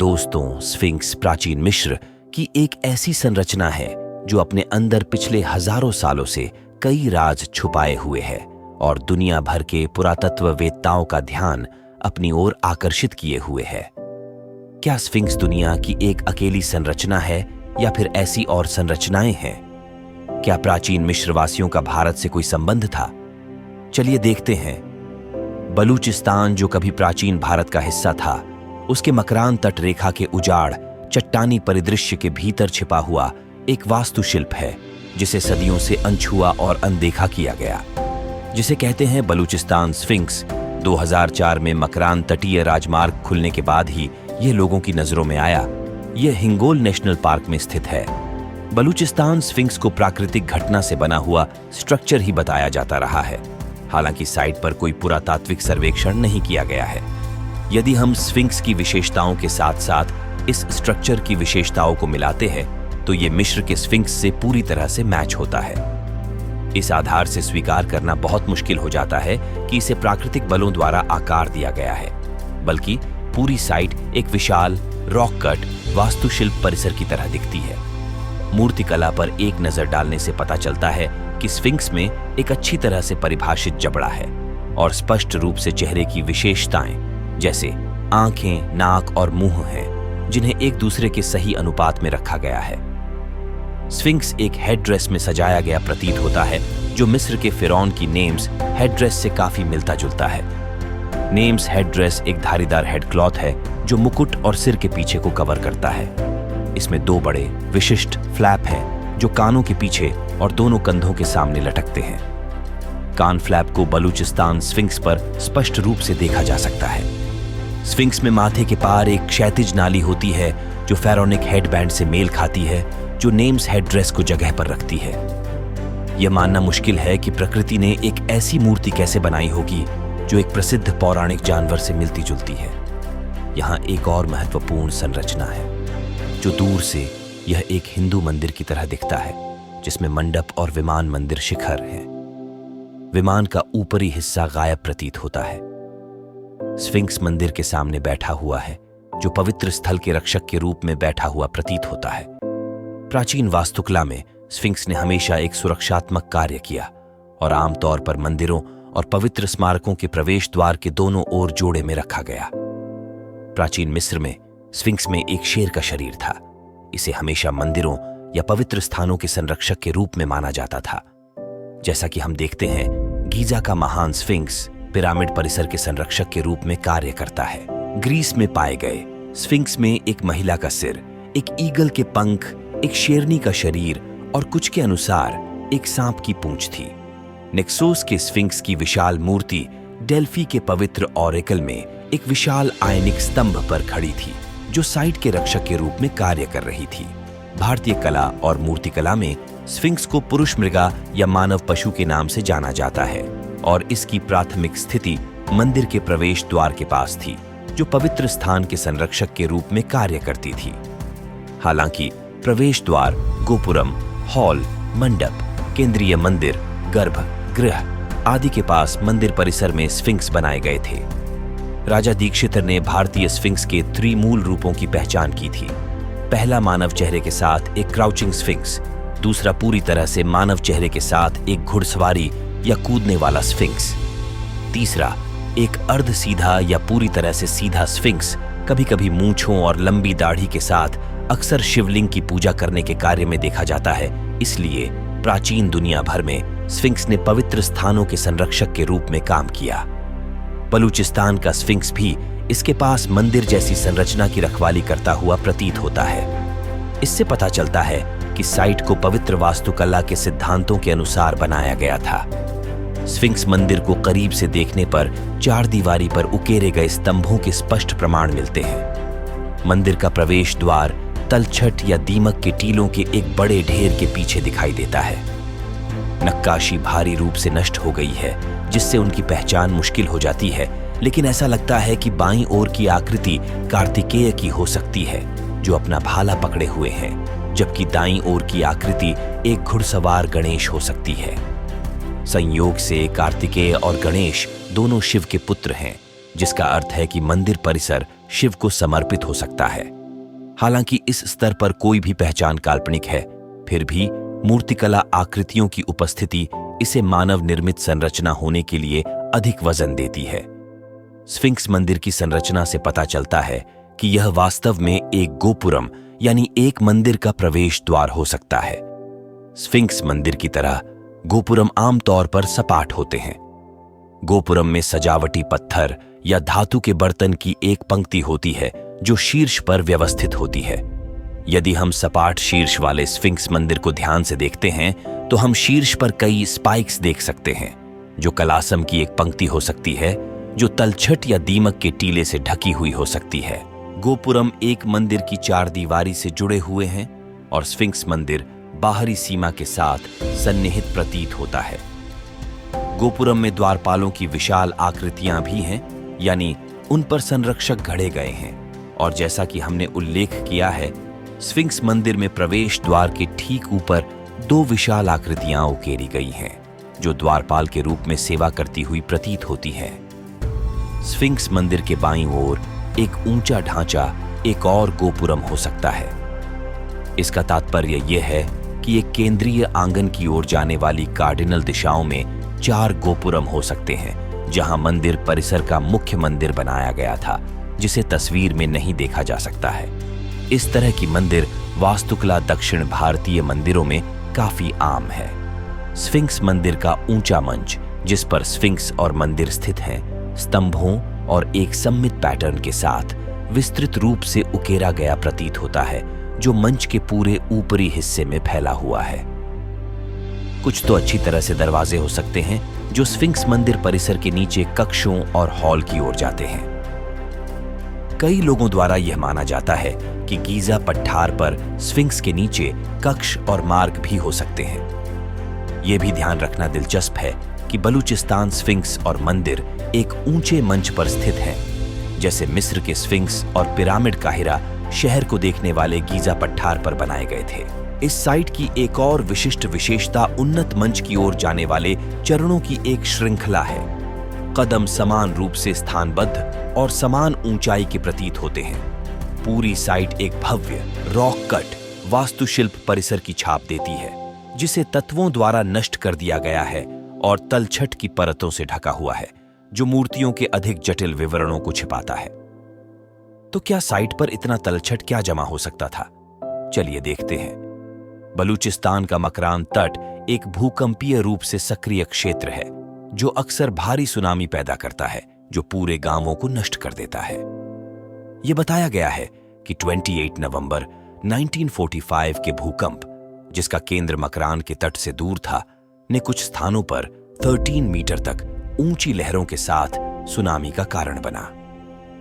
दोस्तों, स्फिंक्स प्राचीन मिस्र की एक ऐसी संरचना है जो अपने अंदर पिछले हजारों सालों से कई राज छुपाए हुए है और दुनिया भर के पुरातत्ववेत्ताओं का ध्यान अपनी ओर आकर्षित किए हुए है। क्या स्फिंक्स दुनिया की एक अकेली संरचना है या फिर ऐसी और संरचनाएं हैं? क्या प्राचीन मिस्रवासियों का भारत से कोई संबंध था? चलिए देखते हैं। बलूचिस्तान, जो कभी प्राचीन भारत का हिस्सा था, उसके मकरान तट रेखा के उजाड़ चट्टानी परिदृश्य के भीतर छिपा हुआ एक वास्तुशिल्प है जिसे सदियों से अनछुआ और अनदेखा किया गया, जिसे कहते हैं बलूचिस्तान स्फिंक्स। 2004 में मकरान तटीय राजमार्ग खुलने के बाद ही ये लोगों की नजरों में आया। यह हिंगोल नेशनल पार्क में स्थित है। बलूचिस्तान स्फिंक्स को प्राकृतिक घटना से बना हुआ स्ट्रक्चर ही बताया जाता रहा है, हालांकि साइट पर कोई पुरातात्विक सर्वेक्षण नहीं किया गया है। यदि हम स्फिंक्स की विशेषताओं के साथ साथ इस स्ट्रक्चर की विशेषताओं को मिलाते हैं तो ये मिस्र के स्फिंक्स से पूरी तरह से मैच होता है। इस आधार से स्वीकार करना बहुत मुश्किल हो जाता है कि इसे प्राकृतिक बलों द्वारा आकार दिया गया है, बल्कि पूरी साइट एक विशाल रॉक कट वास्तुशिल्प परिसर की तरह दिखती है। मूर्तिकला पर एक नजर डालने से पता चलता है कि स्फिंक्स में एक अच्छी तरह से परिभाषित जबड़ा है और स्पष्ट रूप से चेहरे की विशेषताएं जैसे आंखें, नाक और मुंह हैं, जिन्हें एक दूसरे के सही अनुपात में रखा गया है। स्फिंक्स एक हेडड्रेस में सजाया गया प्रतीत होता है, जो मिस्र के फिरौन की नेम्स हेडड्रेस से काफी मिलता जुलता है। नेम्स हेडड्रेस एक धारीदार हेडक्लॉथ है जो मुकुट और सिर के पीछे को कवर करता है। इसमें दो बड़े विशिष्ट फ्लैप हैं जो कानों के पीछे और दोनों कंधों के सामने लटकते हैं। कान फ्लैप को बलूचिस्तान स्फिंक्स पर स्पष्ट रूप से देखा जा सकता है। स्फिंक्स में माथे के पार एक क्षैतिज नाली होती है जो फेरोनिक हेडबैंड से मेल खाती है, जो नेम्स हेडड्रेस को जगह पर रखती है। यह मानना मुश्किल है कि प्रकृति ने एक ऐसी मूर्ति कैसे बनाई होगी जो एक प्रसिद्ध पौराणिक जानवर से मिलती जुलती है। यहाँ एक और महत्वपूर्ण संरचना है जो दूर से यह एक हिंदू मंदिर की तरह दिखता है, जिसमें मंडप और विमान मंदिर शिखर हैं। विमान का ऊपरी हिस्सा गायब प्रतीत होता है। स्फिंक्स मंदिर के सामने बैठा हुआ है, जो पवित्र स्थल के रक्षक के रूप में बैठा हुआ प्रतीत होता है। प्राचीन वास्तुकला में स्फिंक्स ने हमेशा एक सुरक्षात्मक कार्य किया और आमतौर पर मंदिरों और पवित्र स्मारकों के प्रवेश द्वार के दोनों ओर जोड़े में रखा गया। प्राचीन मिस्र में स्फिंक्स में एक शेर का शरीर था। इसे हमेशा मंदिरों या पवित्र स्थानों के संरक्षक के रूप में माना जाता था। जैसा कि हम देखते हैं, गीजा का महान स्फिंक्स पिरामिड परिसर के संरक्षक के रूप में कार्य करता है। ग्रीस में पाए गए स्फिंक्स में एक महिला का सिर, एक ईगल के पंख, एक शेरनी का शरीर और कुछ के अनुसार एक सांप की पूंछ थी। नेक्सोस के स्फिंक्स की विशाल मूर्ति डेल्फी के पवित्र ऑरेकल में एक विशाल आयनिक स्तंभ पर खड़ी थी, जो साइट के रक्षक के रूप में कार्य कर रही थी। भारतीय कला और मूर्तिकला में स्फिंक्स को पुरुष मृगा या मानव पशु के नाम से जाना जाता है और इसकी प्राथमिक स्थिति मंदिर के प्रवेश द्वार के पास थी, जो पवित्र स्थान के संरक्षक के रूप में कार्य करती थी। हालांकि प्रवेश द्वार, गोपुरम, हॉल, मंडप, केंद्रीय मंदिर, गर्भगृह आदि के पास मंदिर परिसर में स्फिंक्स बनाए गए थे। राजा दीक्षितर ने भारतीय स्फिंक्स के त्रिमूल रूपों की पहचान की थी। पहला मानव चेहरे के साथ एक क्राउचिंग स्फिंक्स, दूसरा पूरी तरह से मानव चेहरे के साथ एक घुड़सवारी या कूदने वाला स्फिंक्स, तीसरा एक अर्ध सीधा या पूरी तरह से सीधा स्फिंक्स, कभी कभी मूंछों और लंबी दाढ़ी के साथ, अक्सर शिवलिंग की पूजा करने के कार्य में देखा जाता है। इसलिए प्राचीन दुनिया भर में स्फिंक्स ने पवित्र स्थानों के संरक्षक के रूप में काम किया। बलूचिस्तान का स्फिंक्स भी इसके पास मंदिर जैसी संरचना की रखवाली करता हुआ प्रतीत होता है। इससे पता चलता है कि साइट को पवित्र वास्तुकला के सिद्धांतों के अनुसार बनाया गया था। स्फिंक्स मंदिर को करीब से देखने पर चार दीवारी पर उकेरे गए स्तंभों के स्पष्ट प्रमाण मिलते हैं। मंदिर का प्रवेश द्वार तलछट या दीमक के टीलों के एक बड़े ढेर के पीछे दिखाई देता है। नक्काशी भारी रूप से नष्ट हो गई है, जिससे उनकी पहचान मुश्किल हो जाती है, लेकिन ऐसा लगता है कि बाईं ओर की आकृति कार्तिकेय की हो सकती है, जो अपना भाला पकड़े हुए हैं, जबकि दाईं ओर की आकृति एक घुड़सवार गणेश हो सकती है। संयोग से कार्तिकेय और गणेश दोनों शिव के पुत्र हैं, जिसका अर्थ है कि मंदिर परिसर शिव को समर्पित हो सकता है। हालांकि इस स्तर पर कोई भी पहचान काल्पनिक है, फिर भी मूर्तिकला आकृतियों की उपस्थिति इसे मानव निर्मित संरचना होने के लिए अधिक वजन देती है। स्फिंक्स मंदिर की संरचना से पता चलता है कि यह वास्तव में एक गोपुरम यानी एक मंदिर का प्रवेश द्वार हो सकता है। स्फिंक्स मंदिर की तरह गोपुरम आमतौर पर सपाट होते हैं। गोपुरम में सजावटी पत्थर या धातु के बर्तन की एक पंक्ति होती है जो शीर्ष पर व्यवस्थित होती है। यदि हम सपाट शीर्ष वाले स्फिंक्स मंदिर को ध्यान से देखते हैं तो हम शीर्ष पर कई स्पाइक्स देख सकते हैं, जो कलासम की एक पंक्ति हो सकती है जो तलछट या दीमक के टीले से ढकी हुई हो सकती है। गोपुरम एक मंदिर की चारदीवारी से जुड़े हुए हैं और स्फिंक्स मंदिर बाहरी सीमा के साथ सन्निहित प्रतीत होता है। गोपुरम में द्वारपालों की विशाल आकृतियां भी हैं, यानी उन पर संरक्षक गढ़े गए हैं, और जैसा कि हमने उल्लेख किया है, स्फिंक्स मंदिर में प्रवेश द्वार के ठीक ऊपर दो विशाल आकृतियां उकेरी गई हैं, जो द्वारपाल के रूप में सेवा करती हुई प्रतीत होती हैं। स्फिंक्स मंदिर के बाईं ओर एक ऊंचा ढांचा एक और गोपुरम हो सकता है। इसका तात्पर्य यह है कि एक केंद्रीय आंगन की ओर जाने वाली कार्डिनल दिशाओं में 4 गोपुरम हो सकते हैं, जहां मंदिर परिसर का मुख्य मंदिर बनाया गया था, जिसे तस्वीर में नहीं देखा जा सकता है। इस तरह की मंदिर वास्तुकला दक्षिण भारतीय मंदिरों में काफी आम है। स्फिंक्स मंदिर का ऊंचा मंच, जिस पर स्फिंक्स और मंदिर स्थित हैं, स्तंभों और एक सममित पैटर्न के साथ विस्तृत रूप से उकेरा गया प्रतीत होता है, जो मंच के पूरे ऊपरी हिस्से में फैला हुआ है। कुछ तो अच्छी तरह से दरवाजे हो सकते हैं जो स्फिंक्स मंदिर परिसर के नीचे कक्षों और हॉल की ओर जाते हैं। कई लोगों द्वारा यह माना जाता है कि गीजा पठार पर स्फिंक्स के नीचे कक्ष और मार्ग भी हो सकते हैं। यह भी ध्यान रखना दिलचस्प है कि बलूचिस्तान स्फिंक्स और मंदिर एक ऊंचे मंच पर स्थित हैं, जैसे मिस्र के स्फिंक्स और पिरामिड काहिरा शहर को देखने वाले गीजा पठार पर बनाए गए थे। इस साइट की एक और विशिष्ट विशेषता उन्नत मंच की ओर जाने वाले चरणों की एक श्रृंखला है। कदम समान रूप से स्थानबद्ध और समान ऊंचाई के प्रतीत होते हैं। पूरी साइट एक भव्य रॉक कट वास्तुशिल्प परिसर की छाप देती है, जिसे तत्वों द्वारा नष्ट कर दिया गया है और तलछट की परतों से ढका हुआ है, जो मूर्तियों के अधिक जटिल विवरणों को छिपाता है। तो क्या साइट पर इतना तलछट क्या जमा हो सकता था? चलिए देखते हैं। बलूचिस्तान का मकरान तट एक भूकंपीय रूप से सक्रिय क्षेत्र है, जो अक्सर भारी सुनामी पैदा करता है, जो पूरे गांवों को नष्ट कर देता है। यह बताया गया है कि 28 नवंबर 1945 के भूकंप, जिसका केंद्र मकरान के तट से दूर था, ने कुछ स्थानों पर 13 मीटर तक ऊंची लहरों के साथ सुनामी का कारण बना।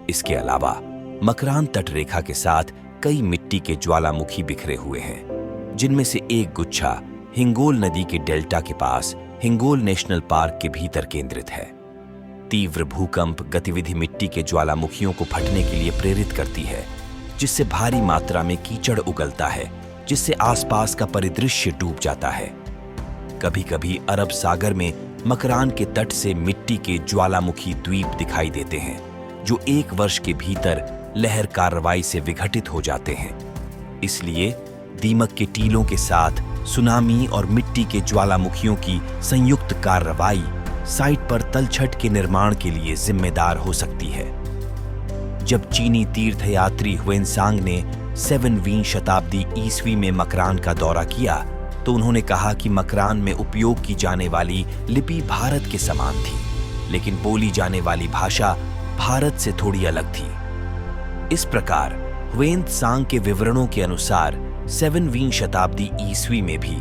इसके अलावा मकरान तट रेखा के साथ कई मिट्टी के ज्वालामुखी बिखरे हुए हैं, जिनमें से एक गुच्छा हिंगोल नदी के डेल्टा के पास हिंगोल नेशनल पार्क के भीतर केंद्रित है। तीव्र भूकंप गतिविधि मिट्टी के ज्वालामुखियों को फटने के लिए प्रेरित करती है, जिससे भारी मात्रा में कीचड़ उगलता है, जिससे आसपास का परिदृश्य डूब जाता है। कभी कभी अरब सागर में मकरान के तट से मिट्टी के ज्वालामुखी द्वीप दिखाई देते हैं, जो एक वर्ष के भीतर लहर कार्रवाई से विघटित हो जाते हैं। इसलिए दीमक के टीलों के साथ सुनामी और मिट्टी के ज्वालामुखियों की संयुक्त कार्रवाई साइट पर तलछट के निर्माण के लिए जिम्मेदार हो सकती है। जब चीनी तीर्थयात्री ह्वेनसांग ने 7वीं शताब्दी ईस्वी में मकरान का दौरा किया, तो उन्होंने कहा कि मकरान में उपयोग की जाने वाली लिपि भारत के समान थी, लेकिन बोली जाने वाली भाषा भारत से थोड़ी अलग थी। इस प्रकार ह्वेनसांग के विवरणों के अनुसार 7वीं शताब्दी ईस्वी में भी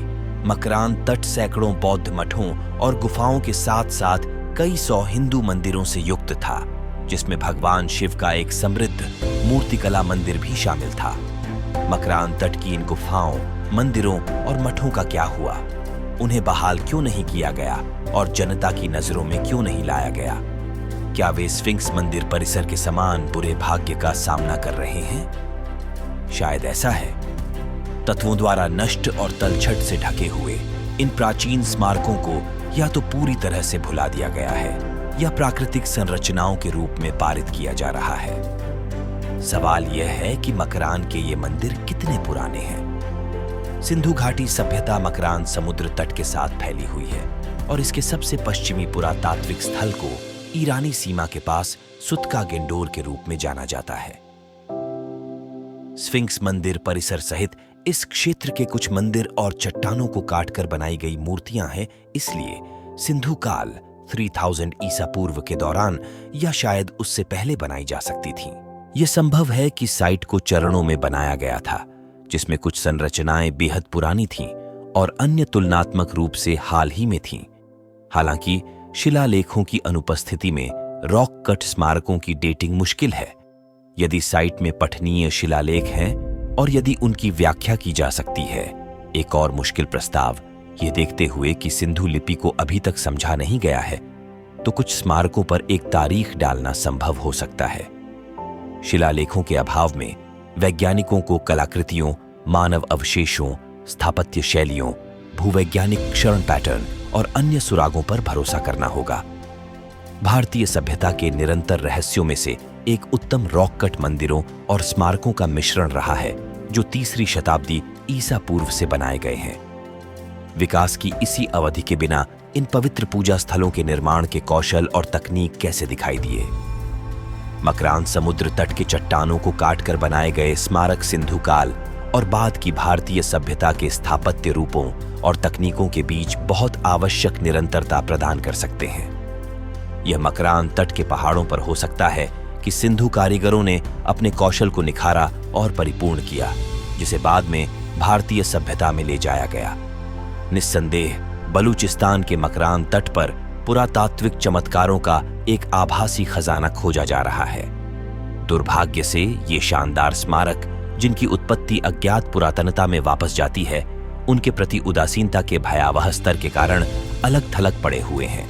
मकरान तट सैकड़ों बौद्ध मठों और गुफाओं के साथ साथ कई सौ हिंदू मंदिरों से युक्त था, जिसमें भगवान शिव का एक समृद्ध मूर्तिकला मंदिर भी शामिल था। मकरान तट की इन गुफाओं, मंदिरों और मठों का क्या हुआ? उन्हें बहाल क्यों नहीं किया गया और जनता की नजरों में क्यों नहीं लाया गया? क्या वे स्फिंक्स मंदिर परिसर के समान बुरे भाग्य का सामना कर रहे हैं? शायद ऐसा है। तत्वों द्वारा नष्ट और तलछट से ढके हुए इन प्राचीन स्मारकों को या तो पूरी तरह से भुला दिया गया है या प्राकृतिक संरचनाओं के रूप में पारित किया जा रहा है। सवाल यह है कि मकरान के ये मंदिर कितने पुराने हैं। सिंधु घाटी सभ्यता मकरान समुद्र तट के साथ फैली हुई है और इसके सबसे पश्चिमी पुरातात्विक स्थल को ईरानी सीमा के पास सुतका गेंडोर के रूप में जाना जाता है। स्फिंक्स मंदिर परिसर सहित इस क्षेत्र के कुछ मंदिर और चट्टानों को काटकर बनाई गई मूर्तियां हैं, इसलिए सिंधु काल 3000 ईसा पूर्व के दौरान या शायद उससे पहले बनाई जा सकती थीं। यह संभव है कि साइट को चरणों में बनाया गया था, जिसमें कुछ संरचनाएं बेहद पुरानी थीं और अन्य तुलनात्मक रूप से हाल ही में थीं। हालांकि शिलालेखों की अनुपस्थिति में रॉक कट स्मारकों की डेटिंग मुश्किल है। यदि साइट में पठनीय शिलालेख हैं और यदि उनकी व्याख्या की जा सकती है, एक और मुश्किल प्रस्ताव ये देखते हुए कि सिंधु लिपि को अभी तक समझा नहीं गया है, तो कुछ स्मारकों पर एक तारीख डालना संभव हो सकता है। शिलालेखों के अभाव में वैज्ञानिकों को कलाकृतियों, मानव अवशेषों, स्थापत्य शैलियों, भूवैज्ञानिक क्षरण पैटर्न और अन्य सुरागों पर भरोसा करना होगा। भारतीय सभ्यता के निरंतर रहस्यों में से एक उत्तम रॉक कट मंदिरों और स्मारकों का मिश्रण रहा है, जो 3री शताब्दी ईसा पूर्व से बनाए गए हैं। विकास की इसी अवधि के बिना इन पवित्र पूजा स्थलों के निर्माण के कौशल और तकनीक कैसे दिखाई दिए। मकरान समुद्र तट के चट्टानों को काटकर बनाए गए स्मारक सिंधु काल और बाद की भारतीय सभ्यता के स्थापत्य रूपों और तकनीकों के बीच बहुत आवश्यक निरंतरता प्रदान कर सकते हैं। यह मकरान तट के पहाड़ों पर हो सकता है कि सिंधु कारीगरों ने अपने कौशल को निखारा और परिपूर्ण किया, जिसे बाद में भारतीय सभ्यता में ले जाया गया। निस्संदेह बलूचिस्तान के मकरान तट पर पुरातात्विक चमत्कारों का एक आभासी खजाना खोजा जा रहा है। दुर्भाग्य से ये शानदार स्मारक, जिनकी उत्पत्ति अज्ञात पुरातनता में वापस जाती है, उनके प्रति उदासीनता के भयावह स्तर के कारण अलग थलग पड़े हुए हैं।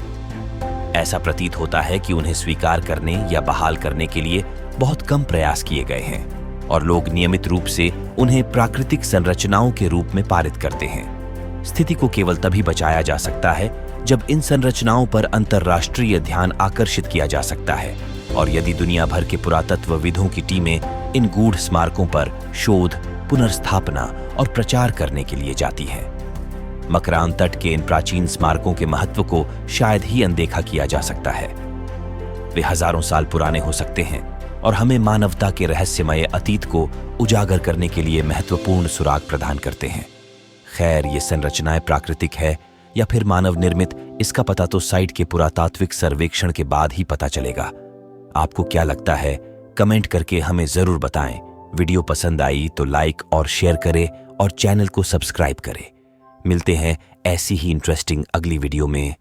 ऐसा प्रतीत होता है कि उन्हें स्वीकार करने या बहाल करने के लिए बहुत कम प्रयास किए गए हैं और लोग नियमित रूप से उन्हें प्राकृतिक संरचनाओं के रूप में पारित करते हैं। स्थिति को केवल तभी बचाया जा सकता है जब इन संरचनाओं पर अंतर्राष्ट्रीय ध्यान आकर्षित किया जा सकता है और यदि दुनिया भर के पुरातत्वविदों की टीमें इन गूढ़ स्मारकों पर शोध, पुनर्स्थापना और प्रचार करने के लिए जाती हैं। मकरान तट के इन प्राचीन स्मारकों के महत्व को शायद ही अनदेखा किया जा सकता है। वे हजारों साल पुराने हो सकते हैं और हमें मानवता के रहस्यमय अतीत को उजागर करने के लिए महत्वपूर्ण सुराग प्रदान करते हैं। खैर, ये संरचनाएं प्राकृतिक है या फिर मानव निर्मित, इसका पता तो साइट के पुरातात्विक सर्वेक्षण के बाद ही पता चलेगा। आपको क्या लगता है? कमेंट करके हमें जरूर बताएं। वीडियो पसंद आई तो लाइक और शेयर करें और चैनल को सब्सक्राइब करें। मिलते हैं ऐसी ही इंटरेस्टिंग अगली वीडियो में।